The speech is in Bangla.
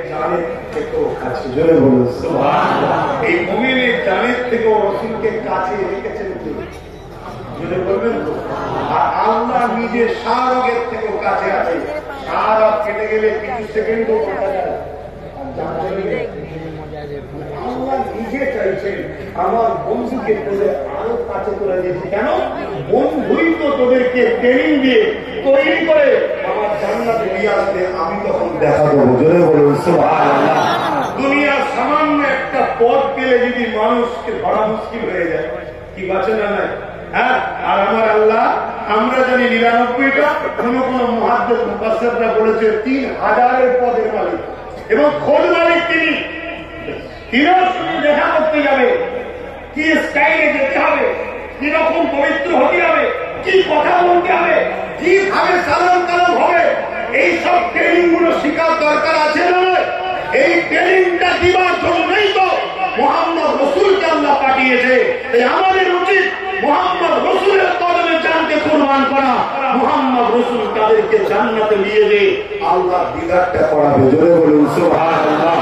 জানের থেকেও কাছে, জোরে বলুন সুবহানাল্লাহ। এই মুমিনের জানের থেকেও রাসূলকে কাছে রেখেছেন কে? জোরে বলবেন তো। আর আল্লাহ নিজে শাহরগের থেকেও কাছে আছে। শাহরগ কেটে গেলে কিছু সেকেন্ডও বাঁচা যায়। আল্লাহ নিজে চাইছেন আমার বন্ধুকে তোদের আরো কাছে করে দিয়েছে। কেন? বন্ধুই তো তোদেরকে ট্রেনিং দিয়ে তৈরি করে আমার জান্নাতে নিয়ে আসবে, আমি তখন দেখা দেবো। জোরে বলুন সুবহানাল্লাহ। দুনিয়ার সামান্য একটা পথ পেলে যদি মানুষকে ধরা মুশকিল হয়ে যায়, কি বাঁচে না নাই? হ্যাঁ, আর আমার আল্লাহ আমরা জানি ৯৯টা, কোন কোন মুহাদ্দিস মুফাসসিররা বলেছে ৩,০০০ পদের মালিক এবং খোদ মালিক তিনি। তিনিও দেখা করতে যাবে, কি স্টাইলে যেতে হবে, কি রকম পবিত্র হতে হবে, কি কথা বলতে হবে, কিভাবে সালাম কালাম হবে, এইসব ট্রেনিং গুলো শেখার দরকার আছে না? এই ট্রেনিংটা দিবার জন্যই তো মুহাম্মদ রাসূলকে আল্লাহ পাঠিয়েছে। তাই আমাদের উচিত মুহাম্মদ রাসূলের কদমে জানকে কুরবান করা, মুহাম্মদ রাসূল তাদেরকে জান্নাতে নিয়ে যেয়ে আল্লাহ দিদারটা করাবে। জোরে বলুন সুবহানাল্লাহ।